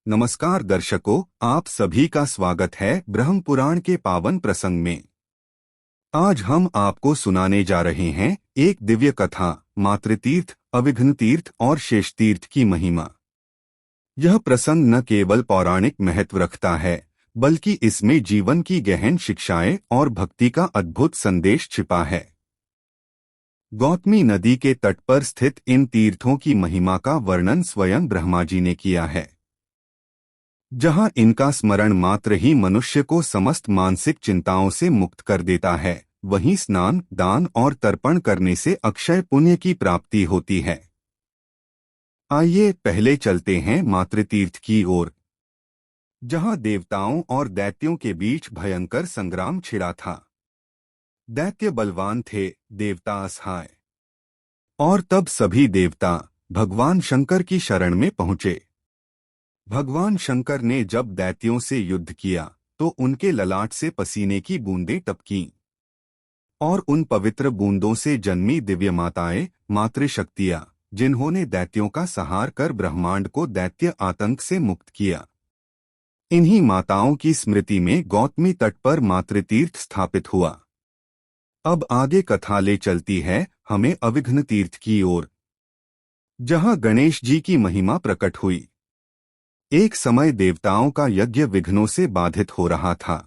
नमस्कार दर्शकों, आप सभी का स्वागत है ब्रह्म पुराण के पावन प्रसंग में। आज हम आपको सुनाने जा रहे हैं एक दिव्य कथा, मातृतीर्थ, अविघ्न तीर्थ और शेष तीर्थ की महिमा। यह प्रसंग न केवल पौराणिक महत्व रखता है, बल्कि इसमें जीवन की गहन शिक्षाएं और भक्ति का अद्भुत संदेश छिपा है। गौतमी नदी के तट पर स्थित इन तीर्थों की महिमा का वर्णन स्वयं ब्रह्मा जी ने किया है। जहां इनका स्मरण मात्र ही मनुष्य को समस्त मानसिक चिंताओं से मुक्त कर देता है, वहीं स्नान, दान और तर्पण करने से अक्षय पुण्य की प्राप्ति होती है। आइए पहले चलते हैं मातृतीर्थ की ओर, जहां देवताओं और दैत्यों के बीच भयंकर संग्राम छिड़ा था। दैत्य बलवान थे, देवता असहाय। और तब सभी देवता भगवान शंकर की शरण में पहुंचे। भगवान शंकर ने जब दैत्यों से युद्ध किया तो उनके ललाट से पसीने की बूंदें टपकीं, और उन पवित्र बूंदों से जन्मी दिव्य माताएं, मातृशक्तियां, जिन्होंने दैत्यों का संहार कर ब्रह्मांड को दैत्य आतंक से मुक्त किया। इन्हीं माताओं की स्मृति में गौतमी तट पर मातृतीर्थ स्थापित हुआ। अब आगे कथा ले चलती है हमें अविघ्न तीर्थ की ओर, जहां गणेश जी की महिमा प्रकट हुई। एक समय देवताओं का यज्ञ विघ्नों से बाधित हो रहा था।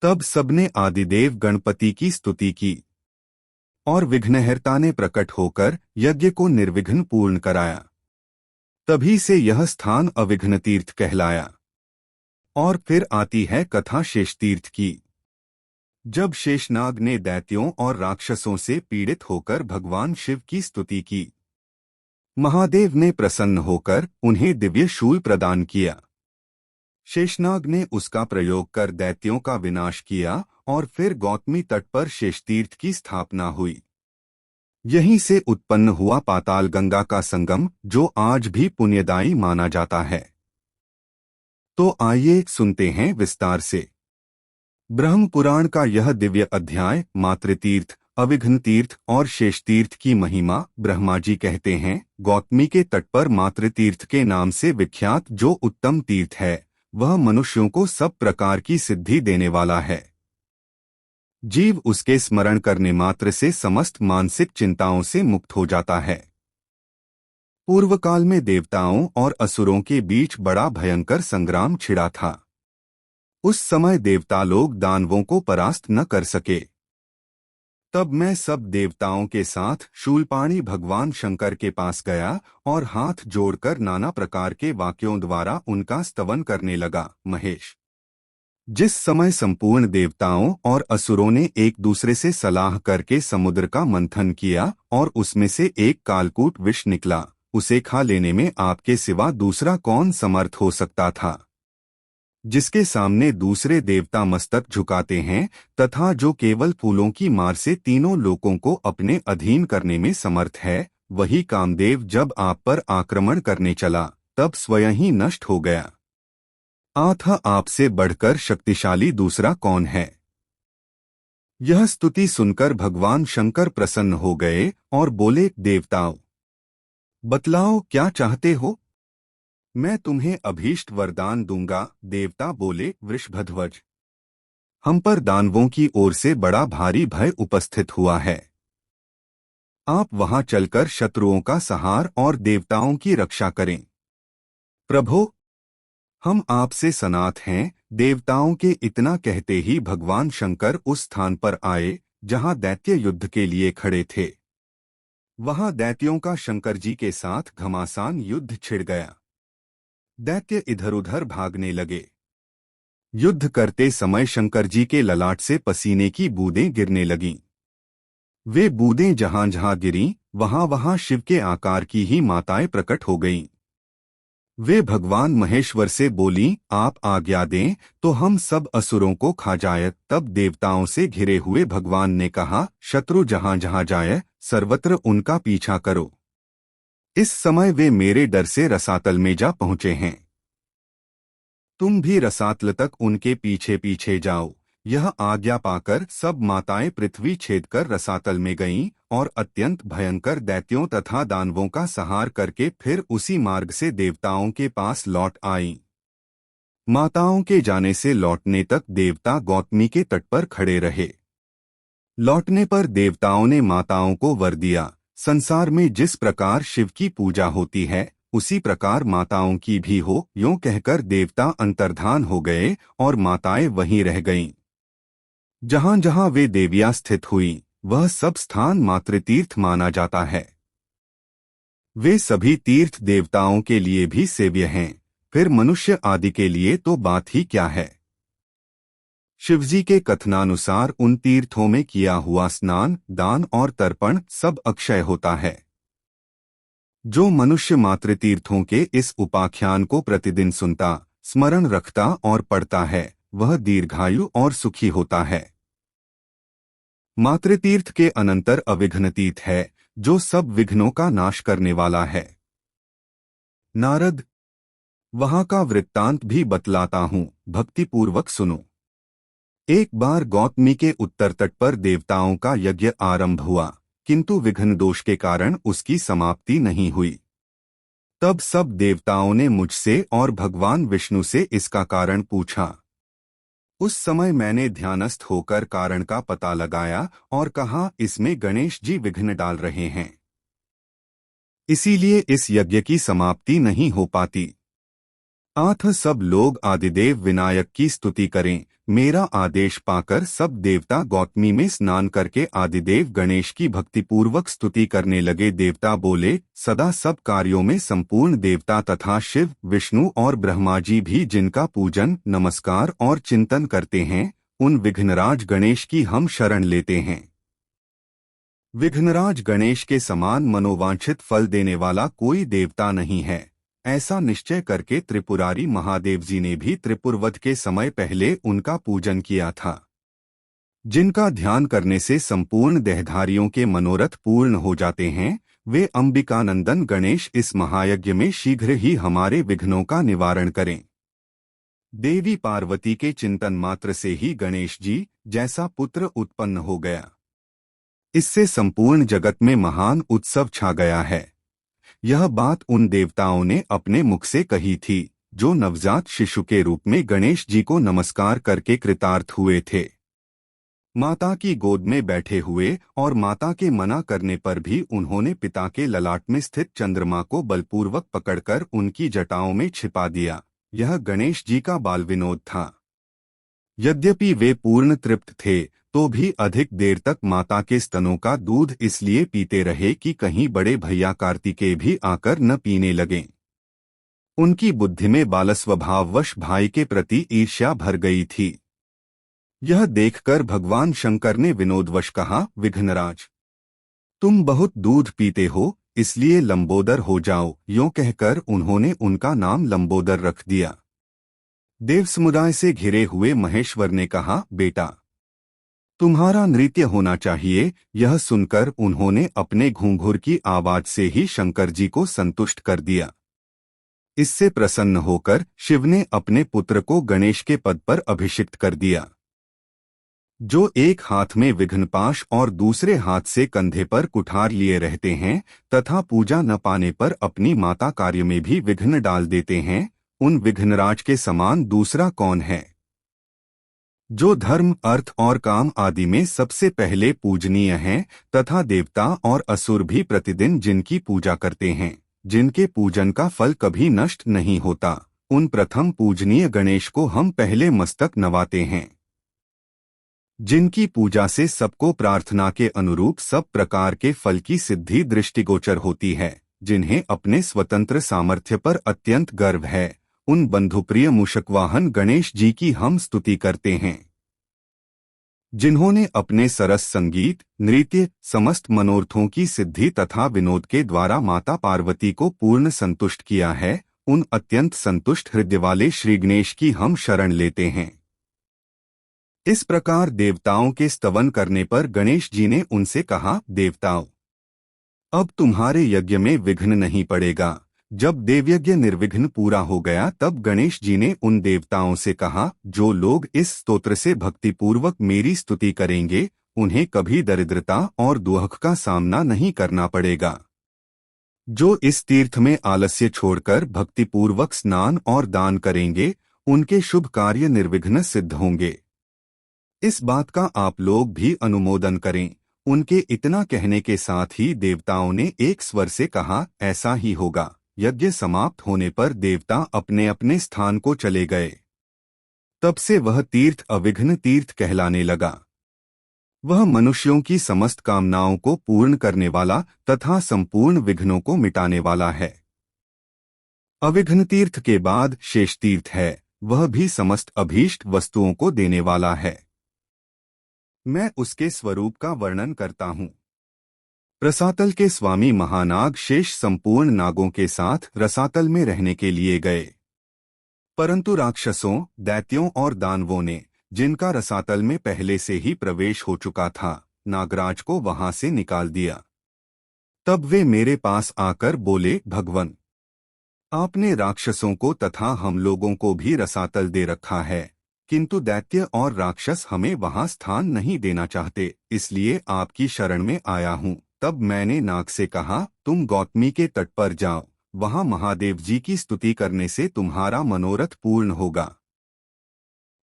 तब सबने आदिदेव गणपति की स्तुति की और विघ्नहर्ता ने प्रकट होकर यज्ञ को निर्विघ्न पूर्ण कराया। तभी से यह स्थान अविघ्न तीर्थ कहलाया। और फिर आती है कथा शेष तीर्थ की। जब शेषनाग ने दैत्यों और राक्षसों से पीड़ित होकर भगवान शिव की स्तुति की, महादेव ने प्रसन्न होकर उन्हें दिव्य शूल प्रदान किया। शेषनाग ने उसका प्रयोग कर दैत्यों का विनाश किया और फिर गौतमी तट पर शेषतीर्थ की स्थापना हुई। यहीं से उत्पन्न हुआ पाताल गंगा का संगम, जो आज भी पुण्यदायी माना जाता है। तो आइए सुनते हैं विस्तार से ब्रह्म पुराण का यह दिव्य अध्याय, मातृतीर्थ, अविघ्न तीर्थ और शेष तीर्थ की महिमा। ब्रह्मा जी कहते हैं, गौतमी के तट पर मातृतीर्थ के नाम से विख्यात जो उत्तम तीर्थ है, वह मनुष्यों को सब प्रकार की सिद्धि देने वाला है। जीव उसके स्मरण करने मात्र से समस्त मानसिक चिंताओं से मुक्त हो जाता है। पूर्व काल में देवताओं और असुरों के बीच बड़ा भयंकर संग्राम छिड़ा था। उस समय देवता लोग दानवों को परास्त न कर सके। तब मैं सब देवताओं के साथ शूलपाणी भगवान शंकर के पास गया और हाथ जोड़कर नाना प्रकार के वाक्यों द्वारा उनका स्तवन करने लगा। महेश, जिस समय संपूर्ण देवताओं और असुरों ने एक दूसरे से सलाह करके समुद्र का मंथन किया और उसमें से एक कालकूट विष निकला, उसे खा लेने में आपके सिवा दूसरा कौन समर्थ हो सकता था, जिसके सामने दूसरे देवता मस्तक झुकाते हैं, तथा जो केवल फूलों की मार से तीनों लोकों को अपने अधीन करने में समर्थ है, वही कामदेव जब आप पर आक्रमण करने चला तब स्वयं ही नष्ट हो गया। आथा आपसे बढ़कर शक्तिशाली दूसरा कौन है। यह स्तुति सुनकर भगवान शंकर प्रसन्न हो गए और बोले, देवताओं, बतलाओ क्या चाहते हो, मैं तुम्हें अभीष्ट वरदान दूंगा। देवता बोले, वृषभध्वज, हम पर दानवों की ओर से बड़ा भारी भय उपस्थित हुआ है। आप वहां चलकर शत्रुओं का संहार और देवताओं की रक्षा करें। प्रभो, हम आपसे सनाथ हैं। देवताओं के इतना कहते ही भगवान शंकर उस स्थान पर आए जहां दैत्य युद्ध के लिए खड़े थे। वहां दैत्यों का शंकर जी के साथ घमासान युद्ध छिड़ गया। दैत्य इधर उधर भागने लगे। युद्ध करते समय शंकर जी के ललाट से पसीने की बूंदें गिरने लगीं। वे बूंदें जहां जहां गिरीं, वहां वहां शिव के आकार की ही माताएं प्रकट हो गईं। वे भगवान महेश्वर से बोलीं, आप आज्ञा दें तो हम सब असुरों को खा जाए। तब देवताओं से घिरे हुए भगवान ने कहा, शत्रु जहां जहां जाए, सर्वत्र उनका पीछा करो। इस समय वे मेरे डर से रसातल में जा पहुंचे हैं। तुम भी रसातल तक उनके पीछे पीछे जाओ। यह आज्ञा पाकर सब माताएं पृथ्वी छेदकर रसातल में गईं और अत्यंत भयंकर दैत्यों तथा दानवों का संहार करके फिर उसी मार्ग से देवताओं के पास लौट आईं। माताओं के जाने से लौटने तक देवता गौतमी के तट पर खड़े रहे। लौटने पर देवताओं ने माताओं को वर दिया, संसार में जिस प्रकार शिव की पूजा होती है उसी प्रकार माताओं की भी हो। यूं कहकर देवता अंतर्धान हो गए और माताएं वहीं रह गईं। जहां जहां वे देवियां स्थित हुईं, वह सब स्थान मातृतीर्थ माना जाता है। वे सभी तीर्थ देवताओं के लिए भी सेव्य हैं, फिर मनुष्य आदि के लिए तो बात ही क्या है। शिवजी के कथनानुसार उन तीर्थों में किया हुआ स्नान, दान और तर्पण सब अक्षय होता है। जो मनुष्य मातृतीर्थों के इस उपाख्यान को प्रतिदिन सुनता, स्मरण रखता और पढ़ता है, वह दीर्घायु और सुखी होता है। मातृतीर्थ के अनंतर अविघ्नतीर्थ है, जो सब विघ्नों का नाश करने वाला है। नारद, वहां का वृत्तांत भी बतलाता हूं, भक्तिपूर्वक सुनो। एक बार गौतमी के उत्तर तट पर देवताओं का यज्ञ आरंभ हुआ, किंतु विघ्न दोष के कारण उसकी समाप्ति नहीं हुई। तब सब देवताओं ने मुझसे और भगवान विष्णु से इसका कारण पूछा। उस समय मैंने ध्यानस्थ होकर कारण का पता लगाया और कहा, इसमें गणेश जी विघ्न डाल रहे हैं, इसीलिए इस यज्ञ की समाप्ति नहीं हो पाती। आथ सब लोग आदिदेव विनायक की स्तुति करें। मेरा आदेश पाकर सब देवता गौतमी में स्नान करके आदिदेव गणेश की भक्तिपूर्वक स्तुति करने लगे। देवता बोले, सदा सब कार्यों में संपूर्ण देवता तथा शिव, विष्णु और ब्रह्मा जी भी जिनका पूजन, नमस्कार और चिंतन करते हैं, उन विघ्नराज गणेश की हम शरण लेते हैं। विघ्नराज गणेश के समान मनोवांछित फल देने वाला कोई देवता नहीं है। ऐसा निश्चय करके त्रिपुरारी महादेव जी ने भी त्रिपुरवध के समय पहले उनका पूजन किया था। जिनका ध्यान करने से संपूर्ण देहधारियों के मनोरथ पूर्ण हो जाते हैं, वे अंबिकानंदन गणेश इस महायज्ञ में शीघ्र ही हमारे विघ्नों का निवारण करें। देवी पार्वती के चिंतन मात्र से ही गणेश जी जैसा पुत्र उत्पन्न हो गया। इससे संपूर्ण जगत में महान उत्सव छा गया है। यह बात उन देवताओं ने अपने मुख से कही थी, जो नवजात शिशु के रूप में गणेश जी को नमस्कार करके कृतार्थ हुए थे। माता की गोद में बैठे हुए और माता के मना करने पर भी उन्होंने पिता के ललाट में स्थित चंद्रमा को बलपूर्वक पकड़कर उनकी जटाओं में छिपा दिया। यह गणेश जी का बाल विनोद था। यद्यपि वे पूर्ण तृप्त थे, तो भी अधिक देर तक माता के स्तनों का दूध इसलिए पीते रहे कि कहीं बड़े भैया कार्तिकेय भी आकर न पीने लगें। उनकी बुद्धि में बालस्वभाववश भाई के प्रति ईर्ष्या भर गई थी। यह देखकर भगवान शंकर ने विनोदवश कहा, विघ्नराज, तुम बहुत दूध पीते हो, इसलिए लंबोदर हो जाओ। यूं कहकर उन्होंने उनका नाम लंबोदर रख दिया। देव समुदाय से घिरे हुए महेश्वर ने कहा, बेटा, तुम्हारा नृत्य होना चाहिए। यह सुनकर उन्होंने अपने घूंघूर की आवाज से ही शंकर जी को संतुष्ट कर दिया। इससे प्रसन्न होकर शिव ने अपने पुत्र को गणेश के पद पर अभिषिक्त कर दिया। जो एक हाथ में विघ्नपाश और दूसरे हाथ से कंधे पर कुठार लिए रहते हैं तथा पूजा न पाने पर अपनी माता कार्य में भी विघ्न डाल देते हैं, उन विघ्नराज के समान दूसरा कौन है। जो धर्म, अर्थ और काम आदि में सबसे पहले पूजनीय हैं तथा देवता और असुर भी प्रतिदिन जिनकी पूजा करते हैं, जिनके पूजन का फल कभी नष्ट नहीं होता, उन प्रथम पूजनीय गणेश को हम पहले मस्तक नवाते हैं। जिनकी पूजा से सबको प्रार्थना के अनुरूप सब प्रकार के फल की सिद्धि दृष्टिगोचर होती है, जिन्हें अपने स्वतंत्र सामर्थ्य पर अत्यंत गर्व है, उन बंधुप्रिय मूषकवाहन गणेश जी की हम स्तुति करते हैं। जिन्होंने अपने सरस संगीत, नृत्य, समस्त मनोरथों की सिद्धि तथा विनोद के द्वारा माता पार्वती को पूर्ण संतुष्ट किया है, उन अत्यंत संतुष्ट हृदय वाले श्री गणेश की हम शरण लेते हैं। इस प्रकार देवताओं के स्तवन करने पर गणेश जी ने उनसे कहा, देवताओं, अब तुम्हारे यज्ञ में विघ्न नहीं पड़ेगा। जब देवयज्ञ निर्विघ्न पूरा हो गया तब गणेश जी ने उन देवताओं से कहा, जो लोग इस स्तोत्र से भक्तिपूर्वक मेरी स्तुति करेंगे उन्हें कभी दरिद्रता और दुख का सामना नहीं करना पड़ेगा। जो इस तीर्थ में आलस्य छोड़कर भक्तिपूर्वक स्नान और दान करेंगे उनके शुभ कार्य निर्विघ्न सिद्ध होंगे। इस बात का आप लोग भी अनुमोदन करें। उनके इतना कहने के साथ ही देवताओं ने एक स्वर से कहा, ऐसा ही होगा। यज्ञ समाप्त होने पर देवता अपने अपने स्थान को चले गए। तब से वह तीर्थ अविघ्न तीर्थ कहलाने लगा। वह मनुष्यों की समस्त कामनाओं को पूर्ण करने वाला तथा संपूर्ण विघ्नों को मिटाने वाला है। अविघ्न तीर्थ के बाद शेष तीर्थ है, वह भी समस्त अभीष्ट वस्तुओं को देने वाला है। मैं उसके स्वरूप का वर्णन करता हूँ। रसातल के स्वामी महानाग शेष संपूर्ण नागों के साथ रसातल में रहने के लिए गए, परंतु राक्षसों, दैत्यों और दानवों ने, जिनका रसातल में पहले से ही प्रवेश हो चुका था, नागराज को वहां से निकाल दिया। तब वे मेरे पास आकर बोले, भगवन, आपने राक्षसों को तथा हम लोगों को भी रसातल दे रखा है, किंतु दैत्य और राक्षस हमें वहां स्थान नहीं देना चाहते, इसलिए आपकी शरण में आया हूँ। तब मैंने नाग से कहा, तुम गौतमी के तट पर जाओ, वहां महादेव जी की स्तुति करने से तुम्हारा मनोरथ पूर्ण होगा।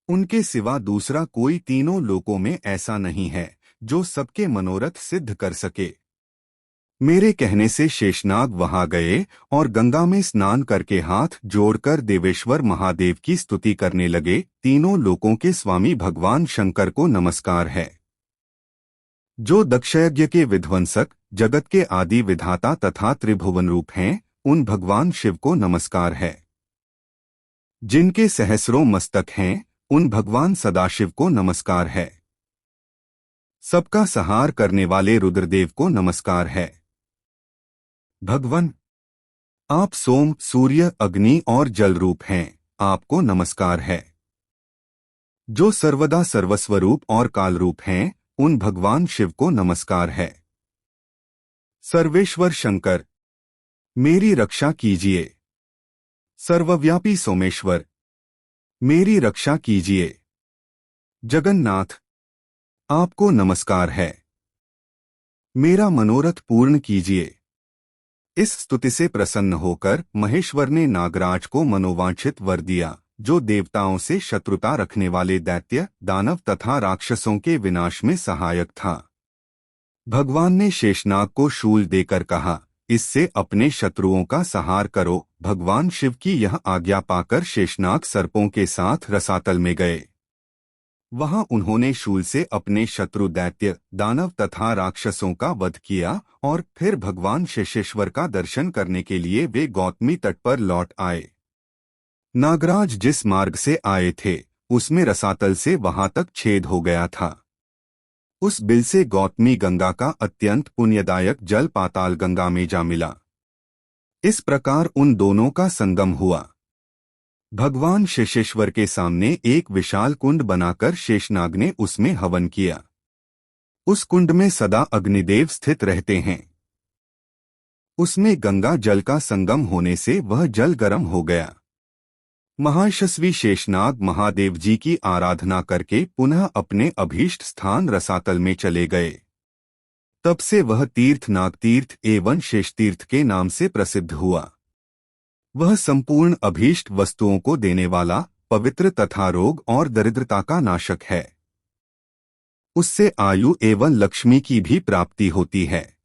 उनके सिवा दूसरा कोई तीनों लोकों में ऐसा नहीं है जो सबके मनोरथ सिद्ध कर सके। मेरे कहने से शेषनाग वहां गए और गंगा में स्नान करके हाथ जोड़कर देवेश्वर महादेव की स्तुति करने लगे। तीनों लोकों के स्वामी भगवान शंकर को नमस्कार है। जो दक्षयज्ञ के विध्वंसक, जगत के आदि विधाता तथा त्रिभुवन रूप हैं, उन भगवान शिव को नमस्कार है। जिनके सहस्रों मस्तक हैं, उन भगवान सदाशिव को नमस्कार है। सबका संहार करने वाले रुद्रदेव को नमस्कार है। भगवन, आप सोम, सूर्य, अग्नि और जल रूप हैं, आपको नमस्कार है। जो सर्वदा सर्वस्वरूप और काल रूप हैं, उन भगवान शिव को नमस्कार है। सर्वेश्वर शंकर, मेरी रक्षा कीजिए। सर्वव्यापी सोमेश्वर, मेरी रक्षा कीजिए। जगन्नाथ, आपको नमस्कार है। मेरा मनोरथ पूर्ण कीजिए। इस स्तुति से प्रसन्न होकर महेश्वर ने नागराज को मनोवांछित वर दिया, जो देवताओं से शत्रुता रखने वाले दैत्य, दानव तथा राक्षसों के विनाश में सहायक था। भगवान ने शेषनाग को शूल देकर कहा, इससे अपने शत्रुओं का संहार करो। भगवान शिव की यह आज्ञा पाकर शेषनाग सर्पों के साथ रसातल में गए। वहां उन्होंने शूल से अपने शत्रु दैत्य, दानव तथा राक्षसों का वध किया और फिर भगवान शेषेश्वर का दर्शन करने के लिए वे गौतमी तट पर लौट आए। नागराज जिस मार्ग से आए थे उसमें रसातल से वहां तक छेद हो गया था। उस बिल से गौतमी गंगा का अत्यंत पुण्यदायक जल पाताल गंगा में जा मिला। इस प्रकार उन दोनों का संगम हुआ। भगवान शेषेश्वर के सामने एक विशाल कुंड बनाकर शेषनाग ने उसमें हवन किया। उस कुंड में सदा अग्निदेव स्थित रहते हैं। उसमें गंगा जल का संगम होने से वह जल गर्म हो गया। महायशस्वी शेषनाग महादेव जी की आराधना करके पुनः अपने अभीष्ट स्थान रसातल में चले गए। तब से वह तीर्थ नागतीर्थ एवं शेषतीर्थ के नाम से प्रसिद्ध हुआ। वह संपूर्ण अभीष्ट वस्तुओं को देने वाला, पवित्र तथा रोग और दरिद्रता का नाशक है। उससे आयु एवं लक्ष्मी की भी प्राप्ति होती है।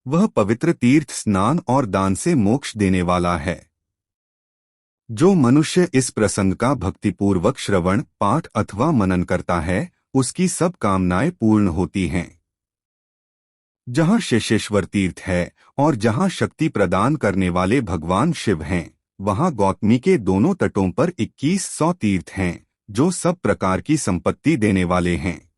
वह पवित्र तीर्थ स्नान और दान से मोक्ष देने वाला है। जो मनुष्य इस प्रसंग का भक्तिपूर्वक श्रवण, पाठ अथवा मनन करता है, उसकी सब कामनाएं पूर्ण होती हैं। जहाँ शेषेश्वर तीर्थ है और जहाँ शक्ति प्रदान करने वाले भगवान शिव हैं, वहाँ गौतमी के दोनों तटों पर 2100 तीर्थ हैं, जो सब प्रकार की संपत्ति देने वाले हैं।